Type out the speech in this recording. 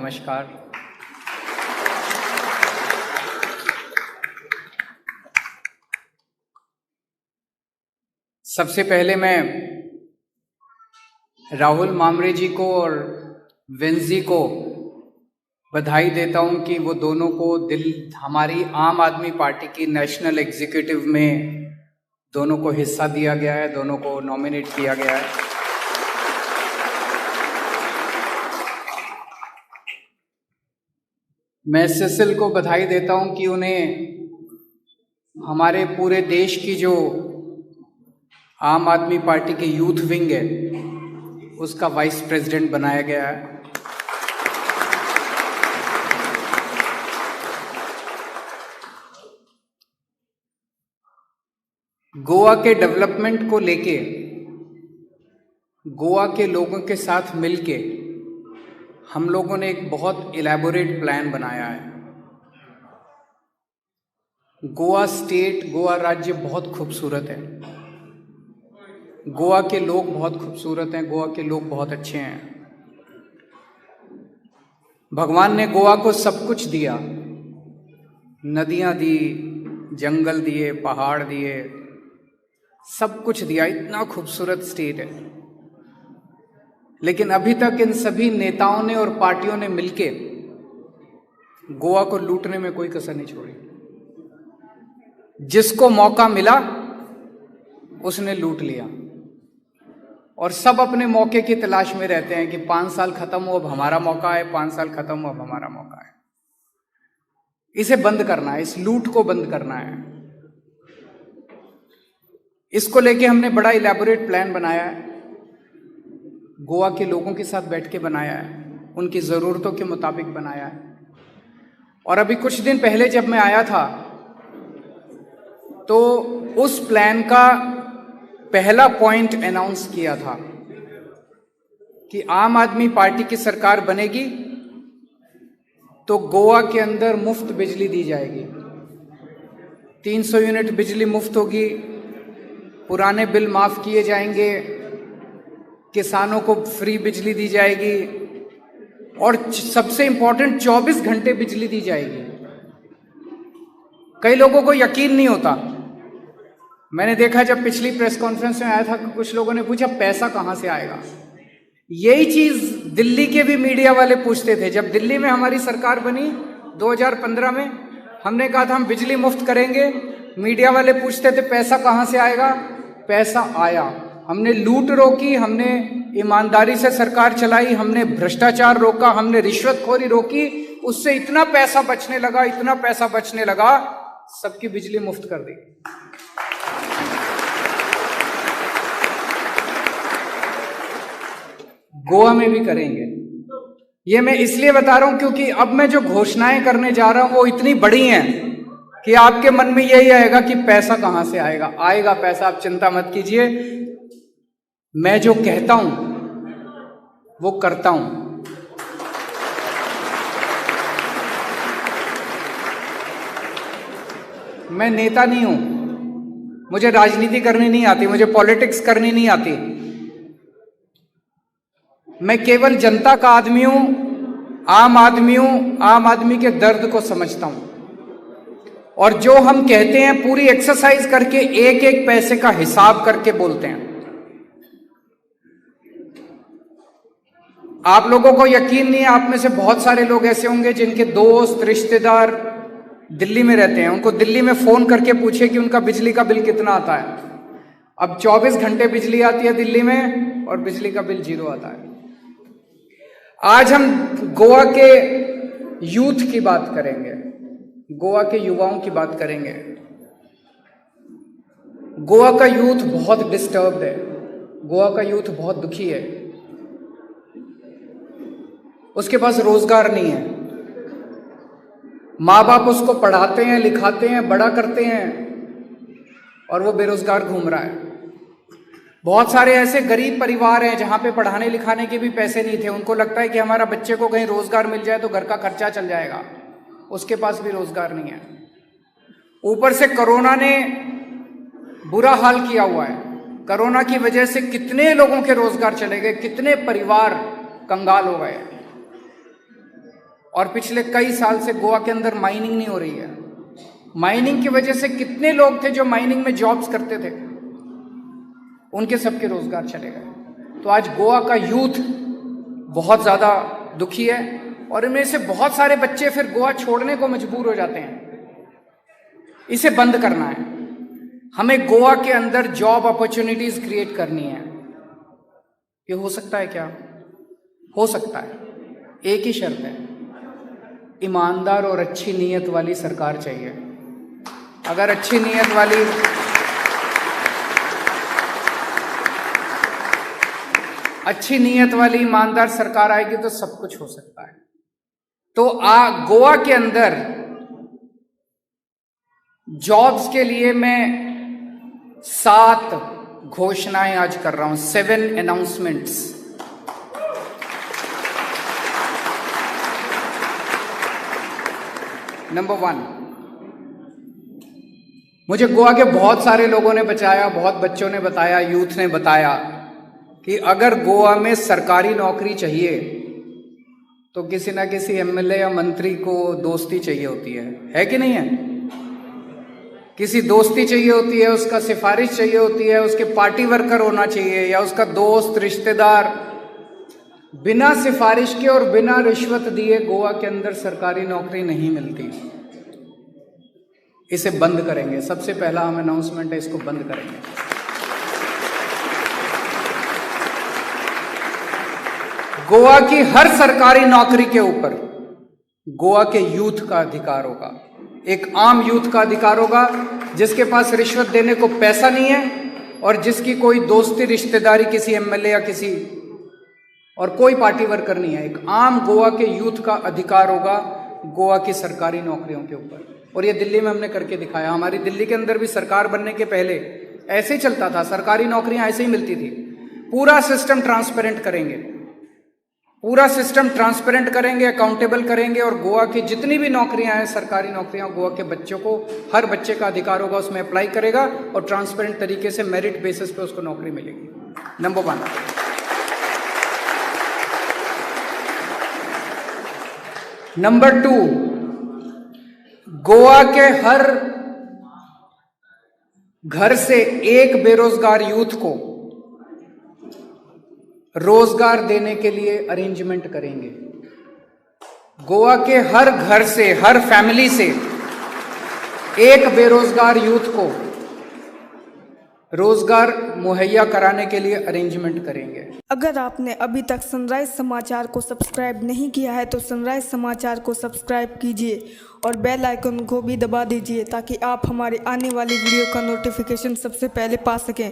नमस्कार। सबसे पहले मैं राहुल मामरे जी को और वेंजी को बधाई देता हूं कि वो दोनों को हमारी आम आदमी पार्टी की नेशनल एग्जीक्यूटिव में दोनों को हिस्सा दिया गया है, दोनों को नॉमिनेट किया गया है। मैं सिसिल को बधाई देता हूं कि उन्हें हमारे पूरे देश की जो आम आदमी पार्टी के यूथ विंग है उसका वाइस प्रेसिडेंट बनाया गया है। गोवा के डेवलपमेंट को लेके गोवा के लोगों के साथ मिलके हम लोगों ने एक बहुत इलैबोरेट प्लान बनाया है। गोवा स्टेट, गोवा राज्य बहुत खूबसूरत है, गोवा के लोग बहुत खूबसूरत हैं, गोवा के लोग बहुत अच्छे हैं। भगवान ने गोवा को सब कुछ दिया, नदियां दी, जंगल दिए, पहाड़ दिए, सब कुछ दिया, इतना खूबसूरत स्टेट है। लेकिन अभी तक इन सभी नेताओं ने और पार्टियों ने मिलके गोवा को लूटने में कोई कसर नहीं छोड़ी। जिसको मौका मिला उसने लूट लिया और सब अपने मौके की तलाश में रहते हैं कि 5 साल खत्म हो, अब हमारा मौका है, 5 साल खत्म हो, अब हमारा मौका है। इसे बंद करना है, इस लूट को बंद करना है। इसको लेके हमने बड़ा इलैबोरेट प्लान बनाया है, गोवा के लोगों के साथ बैठ के बनाया है, उनकी ज़रूरतों के मुताबिक बनाया है। और अभी कुछ दिन पहले जब मैं आया था तो उस प्लान का पहला पॉइंट अनाउंस किया था कि आम आदमी पार्टी की सरकार बनेगी तो गोवा के अंदर मुफ्त बिजली दी जाएगी, 300 यूनिट बिजली मुफ्त होगी, पुराने बिल माफ किए जाएंगे, किसानों को फ्री बिजली दी जाएगी और सबसे इंपॉर्टेंट 24 घंटे बिजली दी जाएगी। कई लोगों को यकीन नहीं होता। मैंने देखा जब पिछली प्रेस कॉन्फ्रेंस में आया था कुछ लोगों ने पूछा पैसा कहां से आएगा। यही चीज दिल्ली के भी मीडिया वाले पूछते थे। जब दिल्ली में हमारी सरकार बनी 2015 में, हमने कहा था हम बिजली मुफ्त करेंगे, मीडिया वाले पूछते थे पैसा कहां से आएगा। पैसा आया, हमने लूट रोकी, हमने ईमानदारी से सरकार चलाई, हमने भ्रष्टाचार रोका, हमने रिश्वतखोरी रोकी, उससे इतना पैसा बचने लगा, इतना पैसा बचने लगा, सबकी बिजली मुफ्त कर दी। गोवा में भी करेंगे। ये मैं इसलिए बता रहा हूं क्योंकि अब मैं जो घोषणाएं करने जा रहा हूं वो इतनी बड़ी हैं कि आपके मन में यही आएगा कि पैसा कहां से आएगा। आएगा पैसा, आप चिंता मत कीजिए। मैं जो कहता हूं वो करता हूं। मैं नेता नहीं हूं, मुझे राजनीति करनी नहीं आती, मुझे पॉलिटिक्स करनी नहीं आती। मैं केवल जनता का आदमी हूं, आम आदमी हूं, आम आदमी के दर्द को समझता हूं और जो हम कहते हैं पूरी एक्सरसाइज करके एक एक पैसे का हिसाब करके बोलते हैं। आप लोगों को यकीन नहीं है, आप में से बहुत सारे लोग ऐसे होंगे जिनके दोस्त रिश्तेदार दिल्ली में रहते हैं। उनको दिल्ली में फोन करके पूछे कि उनका बिजली का बिल कितना आता है। अब 24 घंटे बिजली आती है दिल्ली में और बिजली का बिल 0 आता है। आज हम गोवा के यूथ की बात करेंगे, गोवा के युवाओं की बात करेंगे। गोवा का यूथ बहुत डिस्टर्ब्ड है, गोवा का यूथ बहुत दुखी है। उसके पास रोजगार नहीं है, माँ बाप उसको पढ़ाते हैं, लिखाते हैं, बड़ा करते हैं और वो बेरोजगार घूम रहा है। बहुत सारे ऐसे गरीब परिवार हैं जहां पे पढ़ाने लिखाने के भी पैसे नहीं थे। उनको लगता है कि हमारा बच्चे को कहीं रोजगार मिल जाए तो घर का खर्चा चल जाएगा, उसके पास भी रोजगार नहीं है। ऊपर से कोरोना ने बुरा हाल किया हुआ है। कोरोना की वजह से कितने लोगों के रोजगार चले गए, कितने परिवार कंगाल हो गए। और पिछले कई साल से गोवा के अंदर माइनिंग नहीं हो रही है। माइनिंग की वजह से कितने लोग थे जो माइनिंग में जॉब्स करते थे, उनके सबके रोजगार चले गए। तो आज गोवा का यूथ बहुत ज़्यादा दुखी है और इनमें से बहुत सारे बच्चे फिर गोवा छोड़ने को मजबूर हो जाते हैं। इसे बंद करना है। हमें गोवा के अंदर जॉब अपॉर्चुनिटीज क्रिएट करनी है। ये हो सकता है क्या? हो सकता है। एक ही शर्त है, ईमानदार और अच्छी नीयत वाली सरकार चाहिए। अगर अच्छी नीयत वाली ईमानदार सरकार आएगी तो सब कुछ हो सकता है। तो गोवा के अंदर जॉब्स के लिए मैं 7 घोषणाएं आज कर रहा हूं, 7 अनाउंसमेंट्स। नंबर 1, मुझे गोवा के बहुत सारे लोगों ने बताया, बहुत बच्चों ने बताया, यूथ ने बताया कि अगर गोवा में सरकारी नौकरी चाहिए तो किसी ना किसी एमएलए या मंत्री को दोस्ती चाहिए होती है कि नहीं है? किसी दोस्ती चाहिए होती है, उसका सिफारिश चाहिए होती है, उसके पार्टी वर्कर होना चाहिए या उसका दोस्त रिश्तेदार। बिना सिफारिश के और बिना रिश्वत दिए गोवा के अंदर सरकारी नौकरी नहीं मिलती। इसे बंद करेंगे। सबसे पहला हम अनाउंसमेंट है, इसको बंद करेंगे। गोवा की हर सरकारी नौकरी के ऊपर गोवा के यूथ का अधिकार होगा। एक आम यूथ का अधिकार होगा जिसके पास रिश्वत देने को पैसा नहीं है और जिसकी कोई दोस्ती रिश्तेदारी किसी एमएलए या किसी और कोई पार्टी वर्कर नहीं है। एक आम गोवा के यूथ का अधिकार होगा गोवा की सरकारी नौकरियों के ऊपर। और ये दिल्ली में हमने करके दिखाया। हमारी दिल्ली के अंदर भी सरकार बनने के पहले ऐसे ही चलता था, सरकारी नौकरियां ऐसे ही मिलती थी। पूरा सिस्टम ट्रांसपेरेंट करेंगे, पूरा सिस्टम ट्रांसपेरेंट करेंगे, अकाउंटेबल करेंगे और गोवा की जितनी भी नौकरियां हैं, सरकारी नौकरियां, गोवा के बच्चों को, हर बच्चे का अधिकार होगा, उसमें अप्लाई करेगा और ट्रांसपेरेंट तरीके से मेरिट बेसिस पे उसको नौकरी मिलेगी। नंबर 1। नंबर 2, गोवा के हर घर से एक बेरोजगार यूथ को रोजगार देने के लिए अरेंजमेंट करेंगे। गोवा के हर घर से, हर फैमिली से एक बेरोजगार यूथ को रोजगार मुहैया कराने के लिए अरेंजमेंट करेंगे। अगर आपने अभी तक सनराइज समाचार को सब्सक्राइब नहीं किया है तो सनराइज समाचार को सब्सक्राइब कीजिए और बेल आइकन को भी दबा दीजिए ताकि आप हमारे आने वाली वीडियो का नोटिफिकेशन सबसे पहले पा सकें।